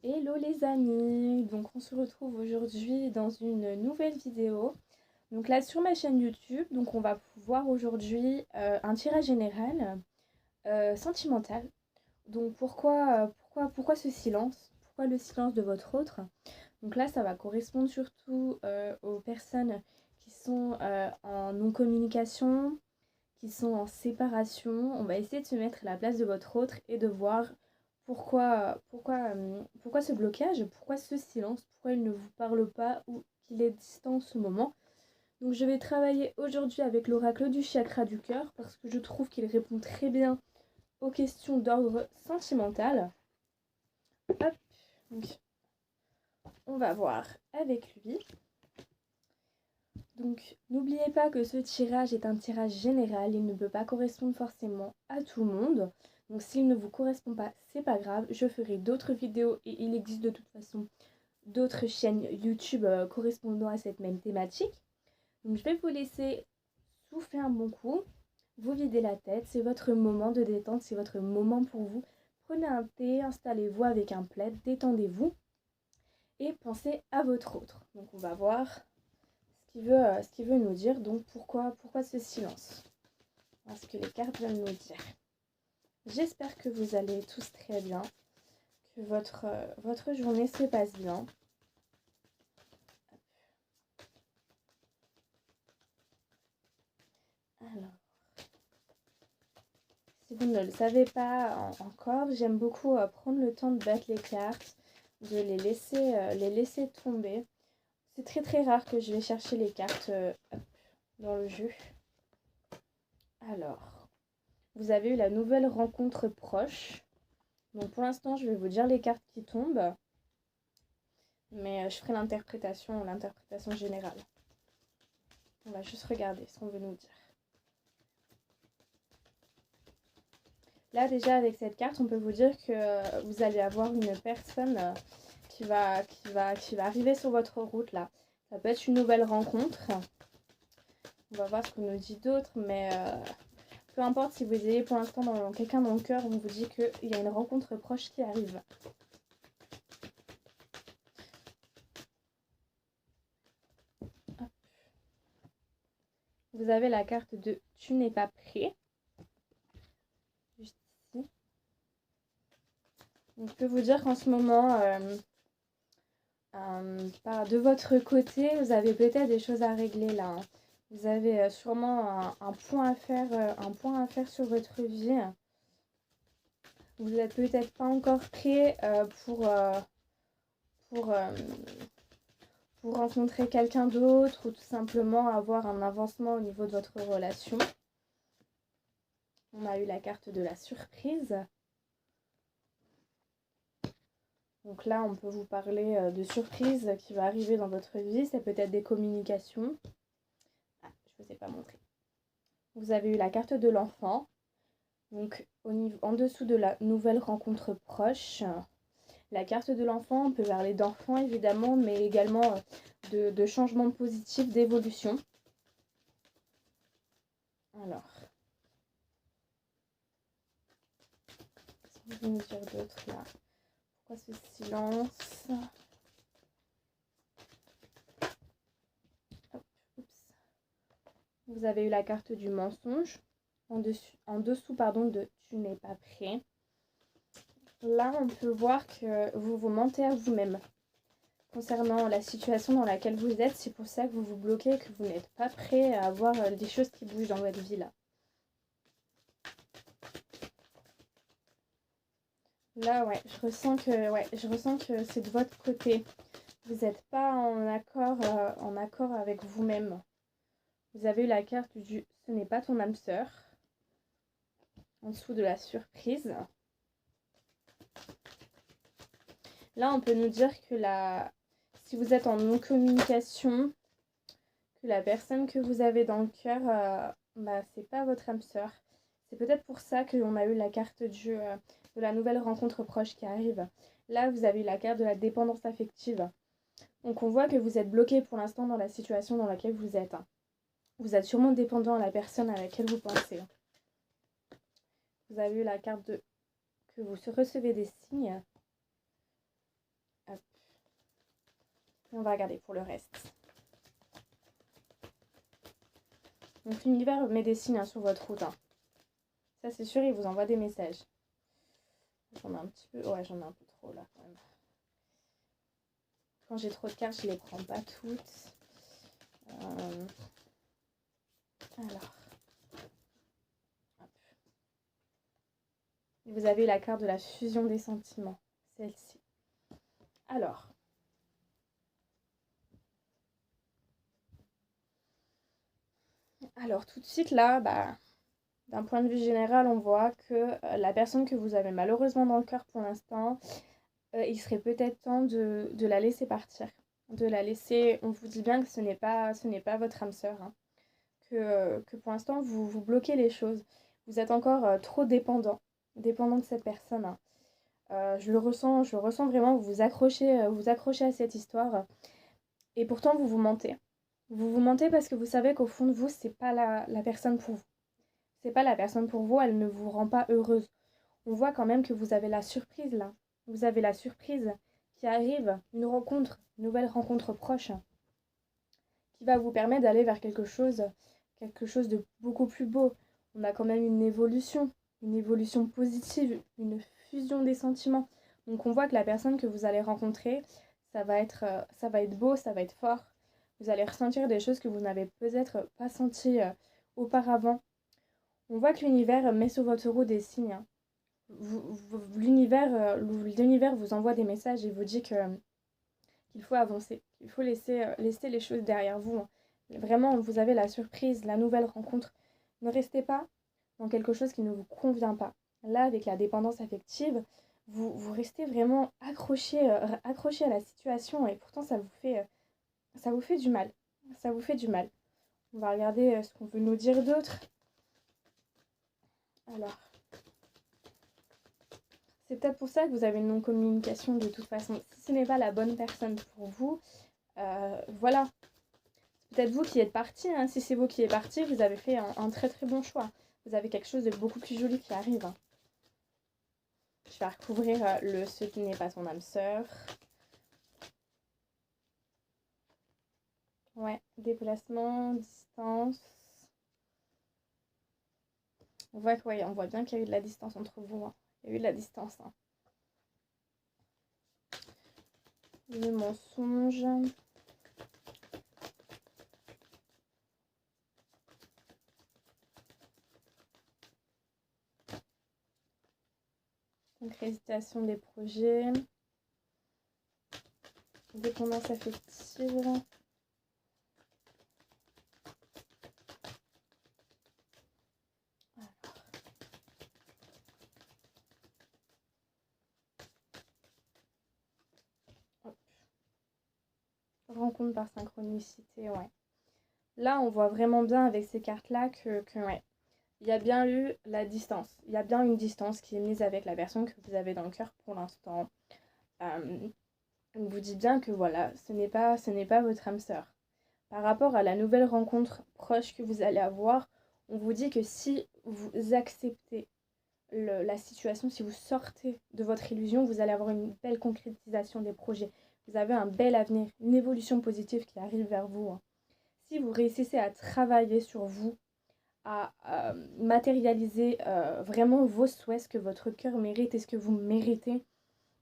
Hello les amis, donc on se retrouve aujourd'hui dans une nouvelle vidéo. Donc là sur ma chaîne YouTube, donc on va voir aujourd'hui un tirage général sentimental. Donc pourquoi ce silence? Pourquoi le silence de votre autre? Donc là ça va correspondre surtout aux personnes qui sont en non-communication, qui sont en séparation. On va essayer de se mettre à la place de votre autre et de voir pourquoi ce blocage, pourquoi ce silence, pourquoi il ne vous parle pas ou qu'il est distant en ce moment. Donc je vais travailler aujourd'hui avec l'oracle du chakra du cœur parce que je trouve qu'il répond très bien aux questions d'ordre sentimental. Hop, donc on va voir avec lui. Donc n'oubliez pas que ce tirage est un tirage général, il ne peut pas correspondre forcément à tout le monde. Donc s'il ne vous correspond pas, c'est pas grave, je ferai d'autres vidéos et il existe de toute façon d'autres chaînes YouTube correspondant à cette même thématique. Donc je vais vous laisser souffler un bon coup, vous vider la tête, c'est votre moment de détente, c'est votre moment pour vous. Prenez un thé, installez-vous avec un plaid, détendez-vous et pensez à votre autre. Donc on va voir ce qu'il veut nous dire. Donc pourquoi ce silence? Ce que les cartes veulent nous dire. J'espère que vous allez tous très bien, que votre journée se passe bien. Alors, si vous ne le savez pas encore, j'aime beaucoup prendre le temps de battre les cartes, de les laisser tomber. C'est très très rare que je vais chercher les cartes dans le jeu. Alors, vous avez eu la nouvelle rencontre proche. Donc pour l'instant, je vais vous dire les cartes qui tombent. Mais je ferai l'interprétation générale. On va juste regarder ce qu'on veut nous dire. Là déjà avec cette carte, on peut vous dire que vous allez avoir une personne qui va arriver sur votre route là. Ça peut être une nouvelle rencontre. On va voir ce qu'on nous dit d'autre, mais peu importe si vous ayez pour l'instant quelqu'un dans le cœur, on vous dit qu'il y a une rencontre proche qui arrive. Hop. Vous avez la carte de « Tu n'es pas prêt ». Juste ici. Donc, je peux vous dire qu'en ce moment, de votre côté, vous avez peut-être des choses à régler là. Hein. Vous avez sûrement un point à faire sur votre vie. Vous n'êtes peut-être pas encore prêt pour rencontrer quelqu'un d'autre ou tout simplement avoir un avancement au niveau de votre relation. On a eu la carte de la surprise. Donc là, on peut vous parler de surprise qui va arriver dans votre vie. C'est peut-être des communications. Ah, je ne vous ai pas montré. Vous avez eu la carte de l'enfant. Donc en dessous de la nouvelle rencontre proche. La carte de l'enfant, on peut parler d'enfant évidemment, mais également de changement positif, d'évolution. Alors. Qu'est-ce qu'on veut nous dire d'autre là? Pourquoi ce silence? Hop, oups. Vous avez eu la carte du mensonge. En dessous de « Tu n'es pas prêt ». Là, on peut voir que vous vous mentez à vous-même. Concernant la situation dans laquelle vous êtes, c'est pour ça que vous vous bloquez, que vous n'êtes pas prêt à avoir des choses qui bougent dans votre vie là. Là, ouais, je ressens que c'est de votre côté. Vous n'êtes pas en accord avec vous-même. Vous avez eu la carte du « Ce n'est pas ton âme sœur » en dessous de la surprise. Là, on peut nous dire que si vous êtes en non-communication, que la personne que vous avez dans le cœur, c'est pas votre âme sœur. C'est peut-être pour ça qu'on a eu la carte de la nouvelle rencontre proche qui arrive. Là, vous avez la carte de la dépendance affective. Donc, on voit que vous êtes bloqué pour l'instant dans la situation dans laquelle vous êtes. Vous êtes sûrement dépendant à la personne à laquelle vous pensez. Vous avez eu la carte que vous recevez des signes. Hop. On va regarder pour le reste. Donc l'univers met des signes sur votre route. Ça c'est sûr, il vous envoie des messages. J'en ai un petit peu... Ouais, j'en ai un peu trop là quand même. Quand j'ai trop de cartes, je les prends pas toutes. Alors. Hop. Vous avez la carte de la fusion des sentiments. Celle-ci. Alors. Alors tout de suite là, d'un point de vue général, on voit que la personne que vous avez malheureusement dans le cœur pour l'instant, il serait peut-être temps de la laisser partir. De la laisser, on vous dit bien que ce n'est pas votre âme sœur. Que pour l'instant, vous bloquez les choses. Vous êtes encore trop dépendant de cette personne. Je le ressens vraiment, vous vous accrochez à cette histoire. Et pourtant, vous vous mentez. Vous vous mentez parce que vous savez qu'au fond de vous, c'est pas la personne pour vous. C'est pas la personne pour vous, elle ne vous rend pas heureuse. On voit quand même que vous avez la surprise là. Vous avez la surprise qui arrive, une nouvelle rencontre proche, qui va vous permettre d'aller vers quelque chose de beaucoup plus beau. On a quand même une évolution positive, une fusion des sentiments. Donc on voit que la personne que vous allez rencontrer, ça va être beau, ça va être fort. Vous allez ressentir des choses que vous n'avez peut-être pas senties auparavant. On voit que l'univers met sur votre route des signes. L'univers vous envoie des messages et vous dit qu'il faut avancer, qu'il faut laisser les choses derrière vous. Vraiment, vous avez la surprise, la nouvelle rencontre. Ne restez pas dans quelque chose qui ne vous convient pas. Là, avec la dépendance affective, vous restez vraiment accroché à la situation et pourtant ça vous fait du mal. Ça vous fait du mal. On va regarder ce qu'on veut nous dire d'autre. Alors, c'est peut-être pour ça que vous avez une non-communication de toute façon. Si ce n'est pas la bonne personne pour vous, voilà. C'est peut-être vous qui êtes parti. Si c'est vous qui êtes parti, vous avez fait un très très bon choix. Vous avez quelque chose de beaucoup plus joli qui arrive. Je vais recouvrir ce qui n'est pas son âme sœur. Ouais, déplacement, distance. On voit bien qu'il y a eu de la distance entre vous. Il y a eu de la distance. Le mensonge. Donc, hésitation des projets. Dépendance affective. Rencontre par synchronicité, ouais. Là, on voit vraiment bien avec ces cartes-là que ouais, il y a bien eu la distance. Il y a bien une distance qui est mise avec la personne que vous avez dans le cœur pour l'instant. On vous dit bien que voilà, ce n'est pas votre âme sœur. Par rapport à la nouvelle rencontre proche que vous allez avoir, on vous dit que si vous acceptez la situation, si vous sortez de votre illusion, vous allez avoir une belle concrétisation des projets. Vous avez un bel avenir, une évolution positive qui arrive vers vous. Si vous réussissez à travailler sur vous, à matérialiser vraiment vos souhaits, ce que votre cœur mérite et ce que vous méritez,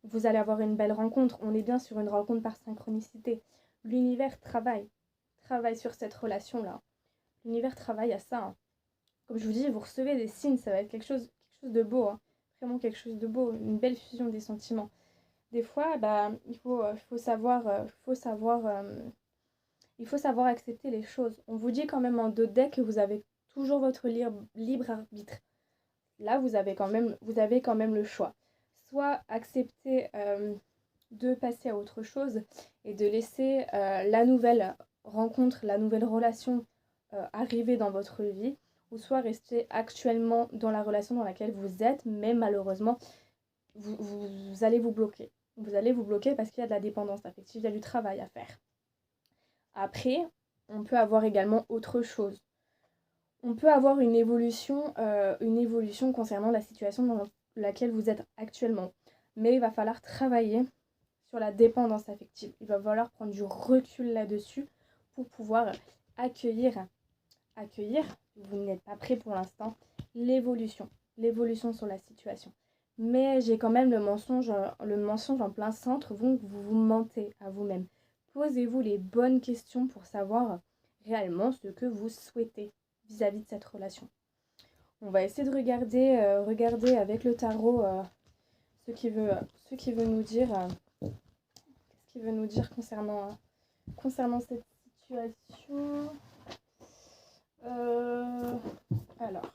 vous allez avoir une belle rencontre. On est bien sur une rencontre par synchronicité. L'univers travaille sur cette relation-là. L'univers travaille à ça. Comme je vous dis, vous recevez des signes, ça va être quelque chose de beau. Vraiment quelque chose de beau, une belle fusion des sentiments. Des fois, il faut savoir accepter les choses. On vous dit quand même en dos de deck que vous avez toujours votre libre arbitre. Là, vous avez quand même le choix. Soit accepter de passer à autre chose et de laisser la nouvelle rencontre, la nouvelle relation arriver dans votre vie, ou soit rester actuellement dans la relation dans laquelle vous êtes, mais malheureusement, vous allez vous bloquer. Vous allez vous bloquer parce qu'il y a de la dépendance affective, il y a du travail à faire. Après, on peut avoir également autre chose. On peut avoir une évolution concernant la situation dans laquelle vous êtes actuellement. Mais il va falloir travailler sur la dépendance affective. Il va falloir prendre du recul là-dessus pour pouvoir accueillir, vous n'êtes pas prêt pour l'instant, l'évolution sur la situation. Mais j'ai quand même le mensonge en plein centre, vous vous mentez à vous-même. Posez-vous les bonnes questions pour savoir réellement ce que vous souhaitez vis-à-vis de cette relation. On va essayer de regarder avec le tarot ce qu'il veut nous dire, qu'est-ce qu'il veut nous dire concernant cette situation. Alors,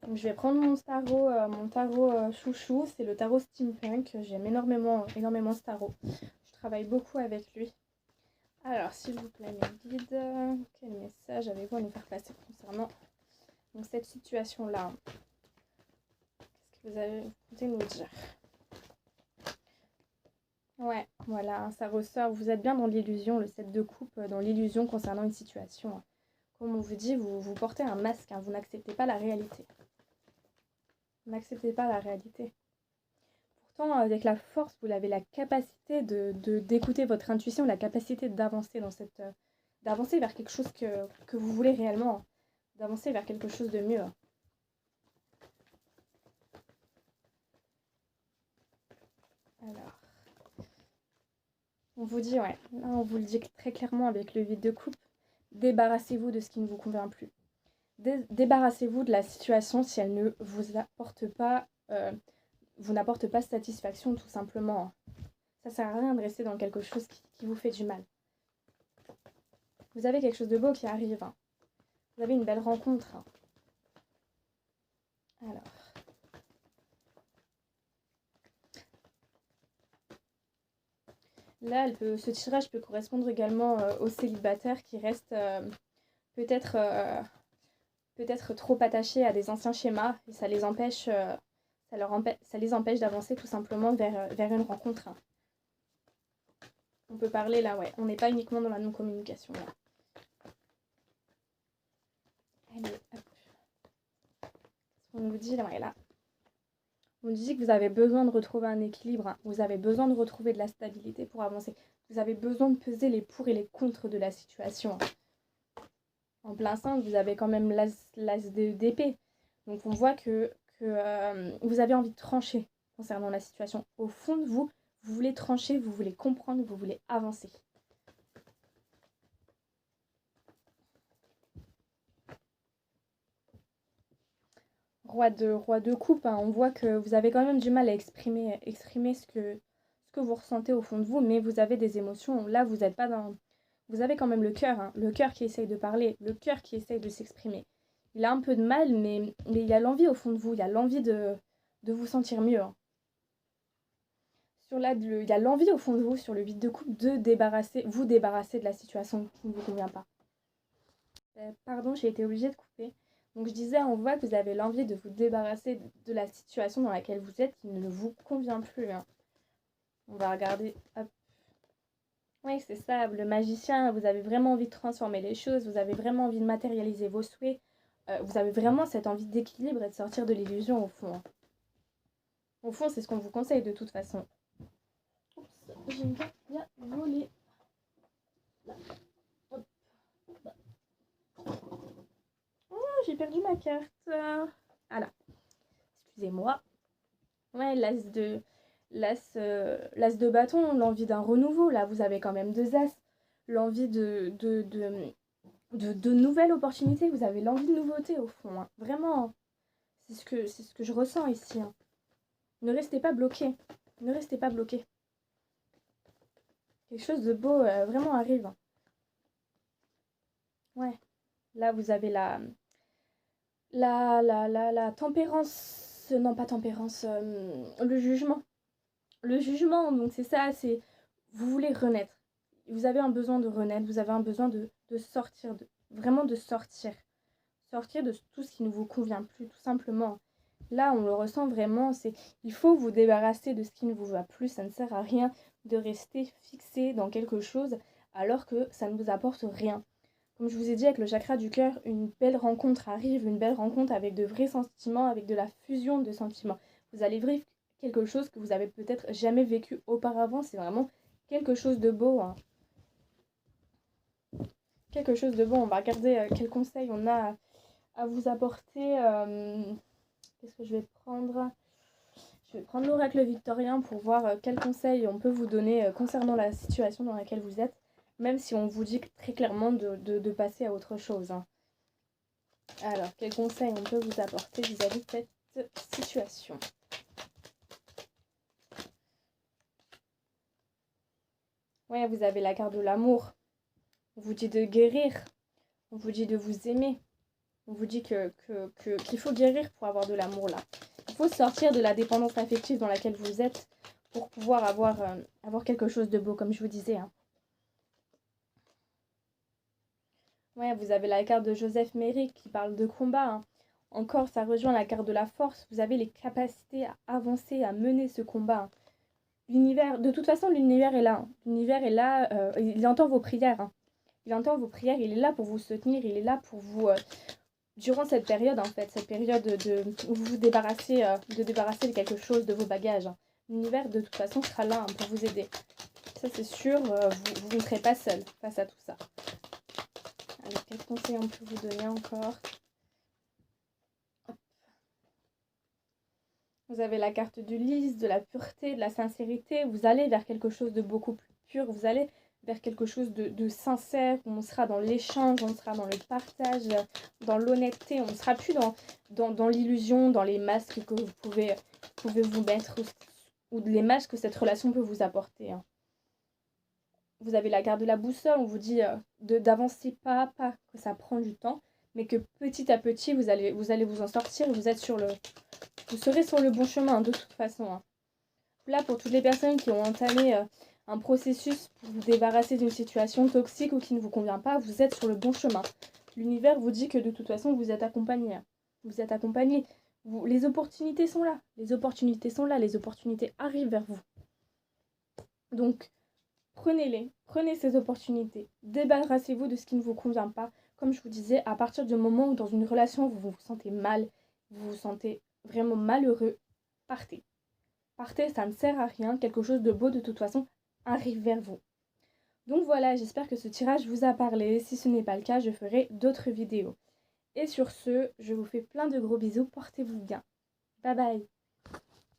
donc je vais prendre mon tarot chouchou, c'est le tarot steampunk. J'aime énormément ce tarot. Je travaille beaucoup avec lui. Alors, s'il vous plaît, mes guides, quel message avez-vous à nous faire passer concernant donc, cette situation-là? Qu'est-ce que vous comptez nous dire? Ouais, voilà, ça ressort. Vous êtes bien dans l'illusion, le 7 de coupe, dans l'illusion concernant une situation. Comme on vous dit, vous portez un masque, hein, vous n'acceptez pas la réalité. Vous n'acceptez pas la réalité. Pourtant, avec la force, vous avez la capacité d'écouter votre intuition, la capacité d'avancer d'avancer vers quelque chose que vous voulez réellement, hein, d'avancer vers quelque chose de mieux. Alors, on vous dit, ouais, là on vous le dit très clairement avec le vide de coupe, débarrassez-vous de ce qui ne vous convient plus. Débarrassez-vous de la situation si elle ne vous apporte pas, satisfaction tout simplement. Ça sert à rien de rester dans quelque chose qui vous fait du mal. Vous avez quelque chose de beau qui arrive. Hein. Vous avez une belle rencontre. Hein. Alors. Là, ce tirage peut correspondre également aux célibataires qui restent peut-être trop attachés à des anciens schémas et ça les empêche, d'avancer tout simplement vers une rencontre. On peut parler là, ouais. On n'est pas uniquement dans la non-communication là. Allez, hop. On nous dit là, ouais, là. On nous dit que vous avez besoin de retrouver un équilibre, hein. Vous avez besoin de retrouver de la stabilité pour avancer. Vous avez besoin de peser les pour et les contre de la situation. Hein. En plein cinq, vous avez quand même l'as d'épée. Donc on voit que vous avez envie de trancher concernant la situation. Au fond de vous, vous voulez trancher, vous voulez comprendre, vous voulez avancer. Roi de coupe, hein. On voit que vous avez quand même du mal à exprimer ce que vous ressentez au fond de vous, mais vous avez des émotions. Là, vous n'êtes pas dans... Vous avez quand même le cœur, hein. Le cœur qui essaye de parler, le cœur qui essaye de s'exprimer. Il a un peu de mal, mais il y a l'envie au fond de vous, il y a l'envie de vous sentir mieux. Hein. Il y a l'envie au fond de vous, sur le vide de coupe, de vous débarrasser de la situation qui ne vous convient pas. Pardon, j'ai été obligée de couper. Donc je disais, on voit que vous avez l'envie de vous débarrasser de la situation dans laquelle vous êtes qui ne vous convient plus. Hein. On va regarder. Hop. Oui, c'est ça, le magicien, vous avez vraiment envie de transformer les choses, vous avez vraiment envie de matérialiser vos souhaits, vous avez vraiment cette envie d'équilibre et de sortir de l'illusion au fond. Hein. Au fond, c'est ce qu'on vous conseille de toute façon. Oups, j'ai bien volé. Là. Hop. J'ai perdu ma carte. Ah là. Excusez-moi. Ouais, l'as de bâton, l'envie d'un renouveau. Là, vous avez quand même 2 as. L'envie de nouvelles opportunités. Vous avez l'envie de nouveauté au fond. Hein. Vraiment, c'est ce que je ressens ici. Hein. Ne restez pas bloqués. Ne restez pas bloqués. Quelque chose de beau vraiment arrive. Ouais. Là, vous avez la tempérance, non pas tempérance, le jugement. Le jugement, donc c'est ça, c'est vous voulez renaître. Vous avez un besoin de renaître, vous avez un besoin de sortir, vraiment de sortir. Sortir de tout ce qui ne vous convient plus, tout simplement. Là, on le ressent vraiment, il faut vous débarrasser de ce qui ne vous va plus, ça ne sert à rien de rester fixé dans quelque chose alors que ça ne vous apporte rien. Comme je vous ai dit, avec le chakra du cœur, une belle rencontre arrive, une belle rencontre avec de vrais sentiments, avec de la fusion de sentiments. Vous allez vivre quelque chose que vous avez peut-être jamais vécu auparavant. C'est vraiment quelque chose de beau, hein. Quelque chose de bon. On va regarder quels conseils on a à vous apporter. Qu'est-ce que je vais prendre? Je vais prendre l'oracle victorien pour voir quels conseils on peut vous donner concernant la situation dans laquelle vous êtes, même si on vous dit très clairement de passer à autre chose, hein. Alors, quels conseils on peut vous apporter vis-à-vis de cette situation? Ouais, vous avez la carte de l'amour. On vous dit de guérir. On vous dit de vous aimer. On vous dit qu'il faut guérir pour avoir de l'amour là. Il faut sortir de la dépendance affective dans laquelle vous êtes pour pouvoir avoir quelque chose de beau, comme je vous disais, hein. Ouais, vous avez la carte de Joseph Méric qui parle de combat, hein. Encore, ça rejoint la carte de la force. Vous avez les capacités à avancer, à mener ce combat, hein. L'univers, de toute façon, l'univers est là, hein. L'univers est là, il entend vos prières, hein. Il entend vos prières, il est là pour vous soutenir, il est là pour vous... durant cette période, en fait, cette période où vous vous débarrassez, de débarrasser de quelque chose, de vos bagages, hein. L'univers, de toute façon, sera là, hein, pour vous aider. Ça, c'est sûr, vous ne serez pas seul face à tout ça. Alors, quels conseils on peut vous donner encore? Hop. Vous avez la carte du lys, de la pureté, de la sincérité. Vous allez vers quelque chose de beaucoup plus pur. Vous allez vers quelque chose de sincère. On sera dans l'échange, on sera dans le partage, dans l'honnêteté. On ne sera plus dans l'illusion, dans les masques que vous pouvez vous mettre ou les masques que cette relation peut vous apporter, hein. Vous avez la carte de la boussole, on vous dit d'avancer pas à pas, que ça prend du temps, mais que petit à petit, vous allez vous en sortir, vous serez sur le bon chemin, de toute façon, hein. Là, pour toutes les personnes qui ont entamé un processus pour vous débarrasser d'une situation toxique ou qui ne vous convient pas, vous êtes sur le bon chemin. L'univers vous dit que de toute façon, vous êtes accompagné, hein. Vous êtes accompagné. Les opportunités sont là. Les opportunités sont là. Les opportunités arrivent vers vous. Donc, prenez-les, prenez ces opportunités, débarrassez-vous de ce qui ne vous convient pas. Comme je vous disais, à partir du moment où dans une relation vous vous sentez mal, vous vous sentez vraiment malheureux, partez. Partez, ça ne sert à rien, quelque chose de beau de toute façon arrive vers vous. Donc voilà, j'espère que ce tirage vous a parlé. Si ce n'est pas le cas, je ferai d'autres vidéos. Et sur ce, je vous fais plein de gros bisous, portez-vous bien. Bye bye.